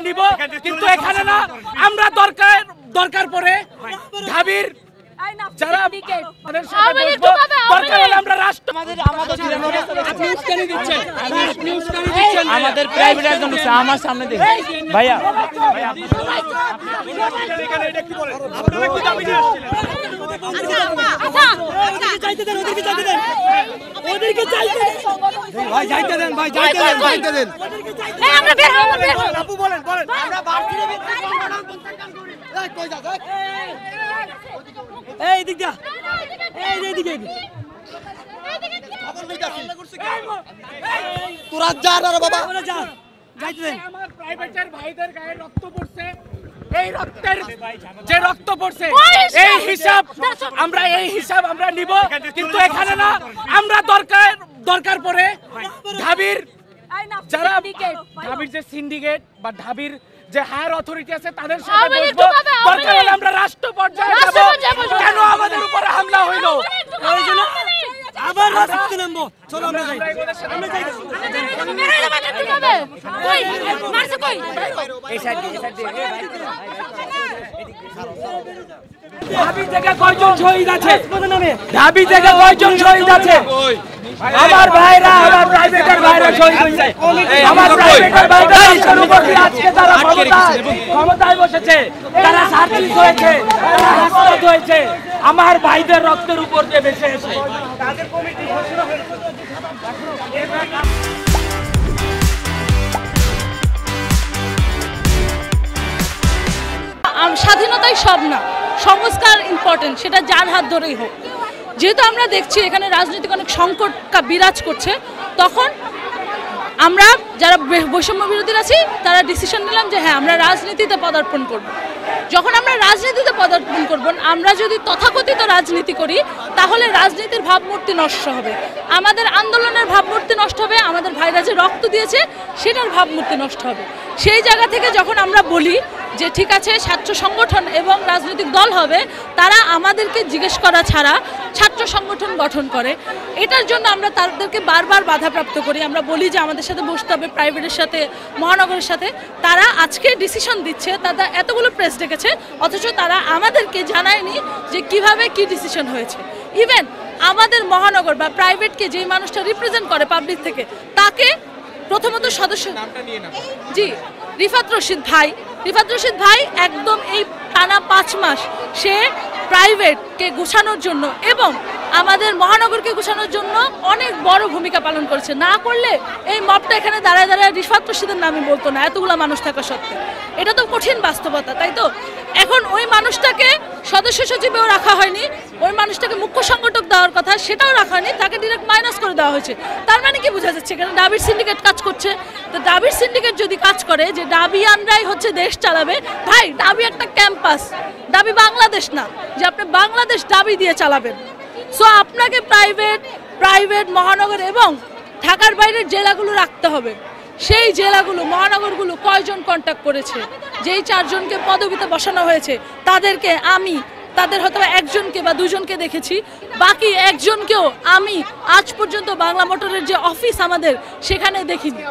নিব, কিন্তু এখানে না। আমরা দরকার পড়ে ঢাবির যারা আমাদের সাথে বসবো, দরকার হলে আমরা রাষ্ট্র আপনি উস্কানি দিচ্ছেন, আমাদের প্রাইভেট একজন আমার সামনে দেখুন ভাইয়া তোরা যা না রে বাবা, আমার প্রাইভেটের ভাইদের গায়ে রক্ত পড়ছে, এই রক্তের যে রক্ত পড়ছে এই হিসাব আমরা নিব, কিন্তু এখানে না। আমরা দরকার পড়ে ঢাবির যারা ঢাবির যে সিন্ডিকেট বা ঢাবির যে হায়ার অথরিটি আছে তাদের সাথে বসবো, দরকার হলে আমরা রাষ্ট্র পর্যায়ে যাব। কেন আমাদের উপরে হামলা হইলো? আবার রাস্তাতে নামবো, চলো আমরা যাই। ঢাবি থেকে কয়জন শহীদ আছে? ঢাবি থেকে কয়জন শহীদ আছে? আমার ভাইরা, আমার প্রাইভেটের ভাইরা শহীদ হয়েছে। আমার প্রাইভেটের ভাইরা আজকে তারা ক্ষমতায় বসেছে, তারা সার্ভিস হয়েছে, তারা হাসপাতাল হয়েছে, আমার ভাইদের রক্তের উপর দিয়ে বেঁচে এসে তাদের কমিটি ঘোষণা হয়েছে। স্বাধীনতাই সব না, সংস্কার ইম্পর্টেন্ট, সেটা যার হাত ধরেই হোক। যেহেতু আমরা দেখছি এখানে রাজনৈতিক অনেক সংকট বিরাজ করছে, তখন আমরা যারা বৈষম্য বিরোধী আছি তারা ডিসিশন নিলাম যে হ্যাঁ আমরা রাজনীতিতে পদার্পণ করব। যখন আমরা রাজনীতিতে পদার্পণ করব, আমরা যদি তথাকথিত রাজনীতি করি তাহলে রাজনীতির ভাবমূর্তি নষ্ট হবে, আমাদের আন্দোলনের ভাবমূর্তি নষ্ট হবে, আমাদের ভাইরা যে রক্ত দিয়েছে সেটার ভাবমূর্তি নষ্ট হবে। সেই জায়গা থেকে যখন আমরা বলি যে ঠিক আছে ছাত্র সংগঠন এবং রাজনৈতিক দল হবে, তারা আমাদেরকে জিজ্ঞেস করা ছাড়া ছাত্র সংগঠন গঠন করে, এটার জন্য আমরা তাদেরকে বারবার বাধাপ্রাপ্ত করি। আমরা বলি যে আমাদের সাথে বসতে হবে, প্রাইভেটের সাথে, মহানগরের সাথে। তারা আজকে ডিসিশন দিচ্ছে, তারা এতগুলো প্রেস ডেকেছে, অথচ তারা আমাদেরকে জানায়নি যে কিভাবে কি ডিসিশন হয়েছে। ইভেন আমাদের মহানগর বা প্রাইভেটকে যেই মানুষটা রিপ্রেজেন্ট করে পাবলিক থেকে, তাকে প্রথমত সদস্য জি রিফাত রশিদ ভাই একদম এই টানা 5 মাস সে প্রাইভেটকে গুছানোর জন্য এবং আমাদের মহানগরকে গুছানোর জন্য অনেক বড় ভূমিকা পালন করেছে। না করলে এই মবটা এখানে দাঁড়ায় রিফাত রশিদের নামই বলতো না, এতগুলো মানুষ থাকা সত্ত্বেও। এটা তো কঠিন বাস্তবতা, তাই তো? এখন ওই মানুষটাকে সদস্য সচিবেও রাখা হয়নি, ওই মানুষটাকে মুখ্য সংগঠক দেওয়ার কথা সেটাও রাখা হয়নি, তাকে ডিরেক্ট মাইনাস করে দেওয়া হয়েছে। তার মানে কি বোঝা যাচ্ছে? এখানে ডাবির সিন্ডিকেট কাজ করছে। তো ডাবির সিন্ডিকেট যদি কাজ করে যে ডাবিয়ানরাই হচ্ছে দেশ চালাবে, ভাই ডাবি একটা ক্যাম্পাস, ডাবি বাংলাদেশ না যে আপনি বাংলাদেশ ডাবি দিয়ে চালাবেন। সো আপনাকে প্রাইভেট মহানগর এবং ঢাকার বাইরের জেলাগুলো রাখতে হবে। সেই জেলাগুলো, মহানগরগুলো কয়জন কন্ট্যাক্ট করেছে? যেই 4 জনকে পদবিতে বসানো হয়েছে তাদের হয়তো 1 জনকে বা 2 জনকে দেখেছি, বাকি 1 জনকেও আমি আজ পর্যন্ত বাংলা মোটরের যে অফিস আমাদের সেখানে দেখিনি।